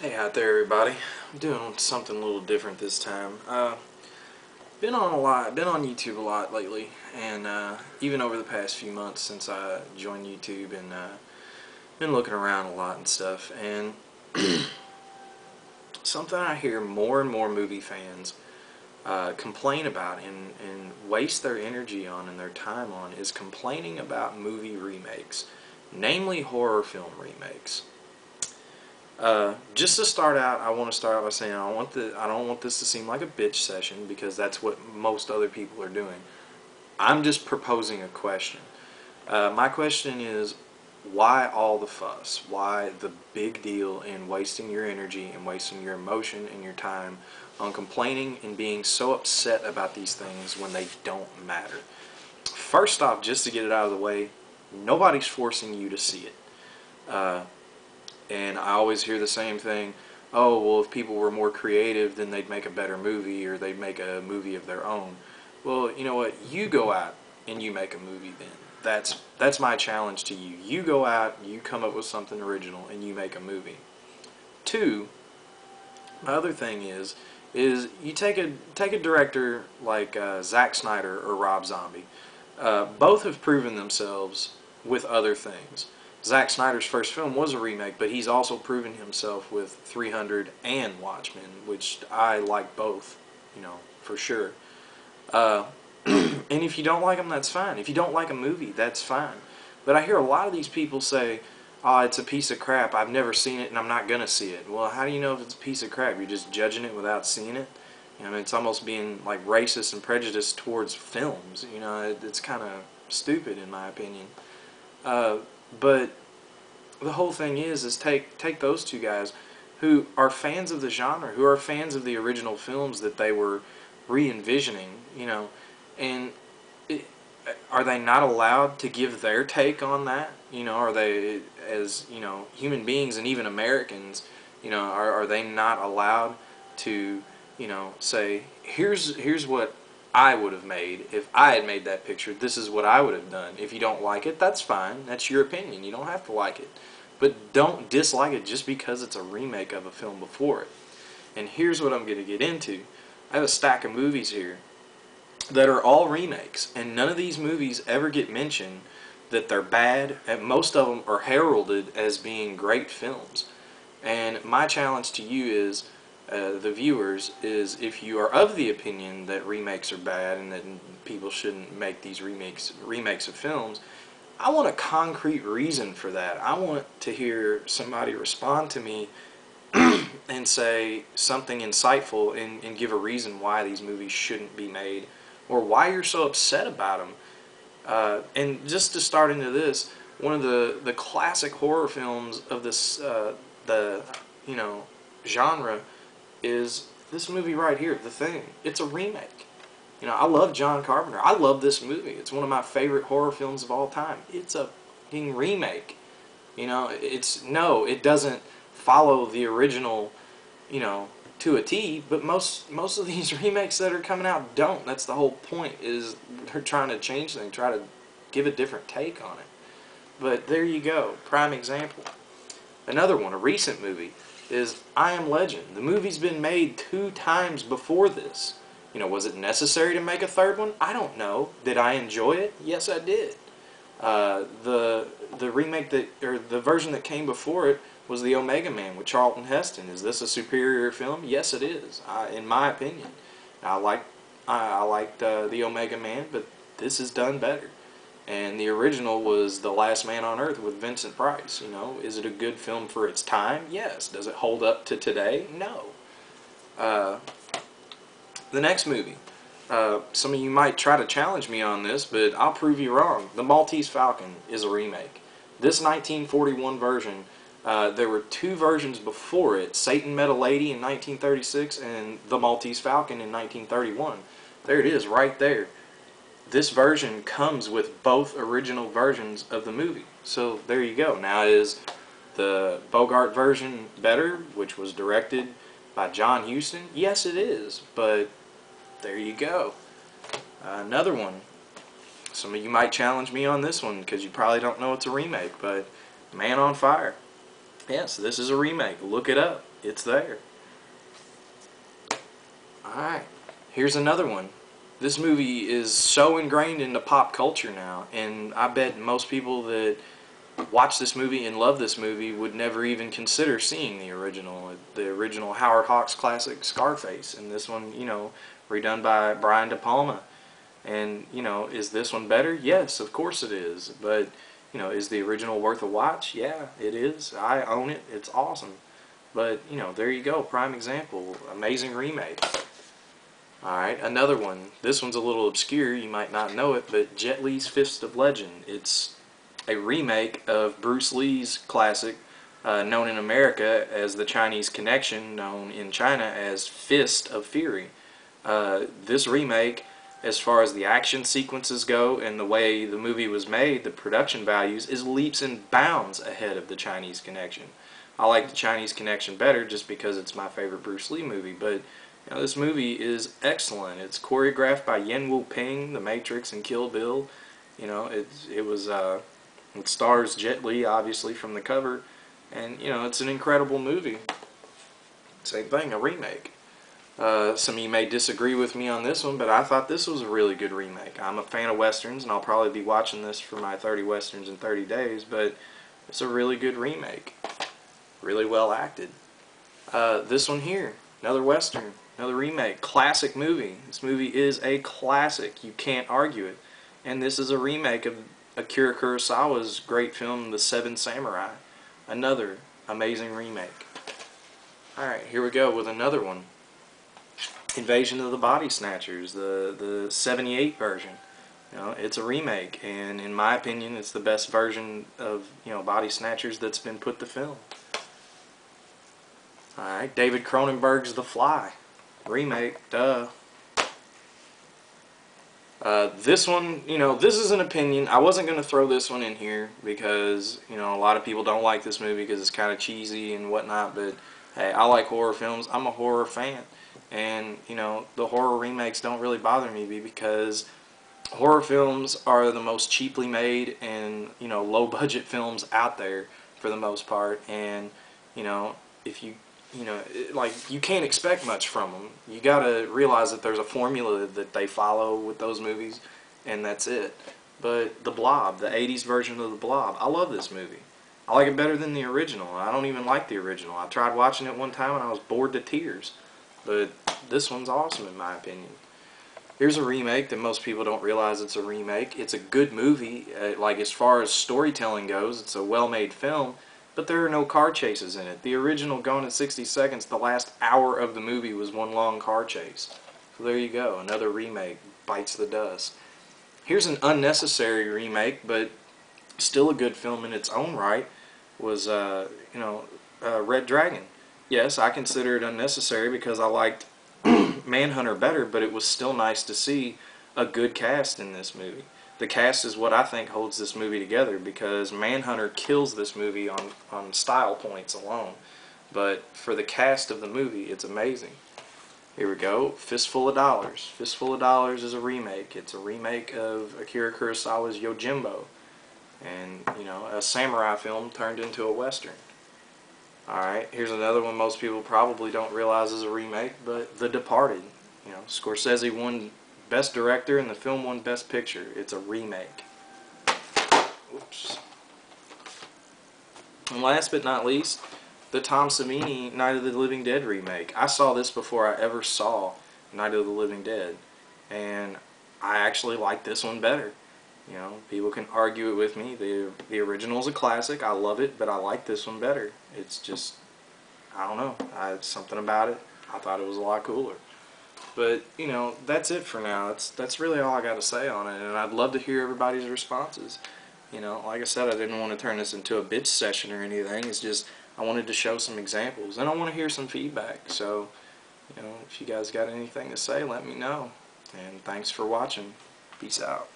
Hey out there, everybody. I'm doing something a little different this time. Been on YouTube a lot lately, and even over the past few months since I joined YouTube, and been looking around a lot and stuff. And something I hear more and more movie fans complain about and waste their energy on and their time on is complaining about movie remakes, namely horror film remakes. Just to start out, I want to start out by saying I don't want this to seem like a bitch session, because that's what most other people are doing. I'm just proposing a question. My question is, why all the fuss? Why the big deal in wasting your energy and wasting your emotion and your time on complaining and being so upset about these things when they don't matter? First off, just to get it out of the way, nobody's forcing you to see it. And I always hear the same thing: oh, well, if people were more creative, then they'd make a better movie, or they'd make a movie of their own. Well, you know what? You go out and you make a movie then. That's my challenge to you. You go out, you come up with something original, and you make a movie. Two, my other thing is you take a director like Zack Snyder or Rob Zombie. Both have proven themselves with other things. Zack Snyder's first film was a remake, but he's also proven himself with 300 and Watchmen, which I like both, for sure. And if you don't like them, that's fine. If you don't like a movie, that's fine. But I hear a lot of these people say, oh, it's a piece of crap, I've never seen it and I'm not going to see it. Well, how do you know if it's a piece of crap? You're just judging it without seeing it? It's almost being like racist and prejudiced towards films. It's kind of stupid in my opinion. But the whole thing is take those two guys who are fans of the genre, who are fans of the original films that they were re-envisioning, and are they not allowed to give their take on that? Are they, as human beings and even Americans, are they not allowed to, say, here's what I would have made if I had made that picture. This is what I would have done. If you don't like it, that's fine. That's your opinion. You don't have to like it. But don't dislike it just because it's a remake of a film before it. And here's what I'm going to get into. I have a stack of movies here that are all remakes, and none of these movies ever get mentioned that they're bad, and most of them are heralded as being great films. And my challenge to you is, the viewers, is if you are of the opinion that remakes are bad and that people shouldn't make these remakes of films, I want a concrete reason for that. I want to hear somebody respond to me and say something insightful and give a reason why these movies shouldn't be made, or why you're so upset about them. And just to start into this, one of the classic horror films of this genre is this movie right here, The Thing. It's a remake. I love John Carpenter. I love this movie. It's one of my favorite horror films of all time. It's a fucking remake. It doesn't follow the original, to a T, but most of these remakes that are coming out don't. That's the whole point, is they're trying to change things, try to give a different take on it. But there you go. Prime example. Another one, a recent movie, is I Am Legend. The movie's been made 2 times before this. Was it necessary to make a third one? I don't know. Did I enjoy it? Yes, I did. The remake or the version that came before it was the Omega Man with Charlton Heston. Is this a superior film? Yes, it is. In my opinion, I liked the Omega Man, but this is done better. And the original was The Last Man on Earth with Vincent Price. Is it a good film for its time? Yes. Does it hold up to today? No. The next movie. Some of you might try to challenge me on this, but I'll prove you wrong. The Maltese Falcon is a remake. This 1941 version, there were 2 versions before it: Satan Met a Lady in 1936 and The Maltese Falcon in 1931. There it is, right there. This version comes with both original versions of the movie. So there you go. Now, is the Bogart version better, which was directed by John Huston? Yes, it is. But there you go. Another one. Some of you might challenge me on this one because you probably don't know it's a remake, but Man on Fire. Yes, this is a remake. Look it up. It's there. Alright, here's another one. This movie is so ingrained into pop culture now, and I bet most people that watch this movie and love this movie would never even consider seeing the original Howard Hawks classic Scarface, and this one, redone by Brian De Palma. And, is this one better? Yes, of course it is. But, is the original worth a watch? Yeah, it is. I own it. It's awesome. But, there you go. Prime example. Amazing remake. Alright, another one. This one's a little obscure. You might not know it, but Jet Li's Fist of Legend. It's a remake of Bruce Lee's classic, known in America as The Chinese Connection, known in China as Fist of Fury. This remake, as far as the action sequences go and the way the movie was made, the production values, is leaps and bounds ahead of The Chinese Connection. I like The Chinese Connection better just because it's my favorite Bruce Lee movie, but this movie is excellent. It's choreographed by Yen Wu Ping, The Matrix and Kill Bill. It stars Jet Li, obviously, from the cover, and it's an incredible movie. Same thing, a remake. Some of you may disagree with me on this one, but I thought this was a really good remake. I'm a fan of Westerns, and I'll probably be watching this for my 30 Westerns in 30 days, but it's a really good remake. Really well acted. This one here, another Western, another remake, classic movie. This movie is a classic. You can't argue it. And this is a remake of Akira Kurosawa's great film, The Seven Samurai. Another amazing remake. Alright, here we go with another one. Invasion of the Body Snatchers, the 78 version. It's a remake, and in my opinion, it's the best version of Body Snatchers that's been put to film. Alright, David Cronenberg's The Fly. Remake, duh. This one, this is an opinion. I wasn't going to throw this one in here because, a lot of people don't like this movie because it's kind of cheesy and whatnot, but hey, I like horror films. I'm a horror fan. And, the horror remakes don't really bother me because horror films are the most cheaply made and, low-budget films out there for the most part. And, if you you can't expect much from them. You gotta realize that there's a formula that they follow with those movies, and that's it. But The Blob, the 80s version of The Blob, I love this movie. I like it better than the original. I don't even like the original. I tried watching it one time and I was bored to tears. But this one's awesome in my opinion. Here's a remake that most people don't realize it's a remake. It's a good movie. As far as storytelling goes, it's a well-made film. But there are no car chases in it. The original Gone in 60 Seconds, the last hour of the movie was one long car chase. So there you go, another remake bites the dust. Here's an unnecessary remake, but still a good film in its own right, was Red Dragon. Yes, I consider it unnecessary because I liked Manhunter better, but it was still nice to see a good cast in this movie. The cast is what I think holds this movie together because Manhunter kills this movie on style points alone. But for the cast of the movie, it's amazing. Here we go, Fistful of Dollars. Fistful of Dollars is a remake. It's a remake of Akira Kurosawa's Yojimbo. And, a samurai film turned into a western. Alright, here's another one most people probably don't realize is a remake, but The Departed. Scorsese won Best Director and the film won Best Picture. It's a remake. Oops. And last but not least, the Tom Savini Night of the Living Dead remake. I saw this before I ever saw Night of the Living Dead, and I actually like this one better. People can argue it with me. The original is a classic. I love it, but I like this one better. It's just, I don't know. Something about it. I thought it was a lot cooler. But, that's it for now. That's really all I got to say on it, and I'd love to hear everybody's responses. Like I said, I didn't want to turn this into a bitch session or anything. It's just, I wanted to show some examples, and I want to hear some feedback. So, if you guys got anything to say, let me know. And thanks for watching. Peace out.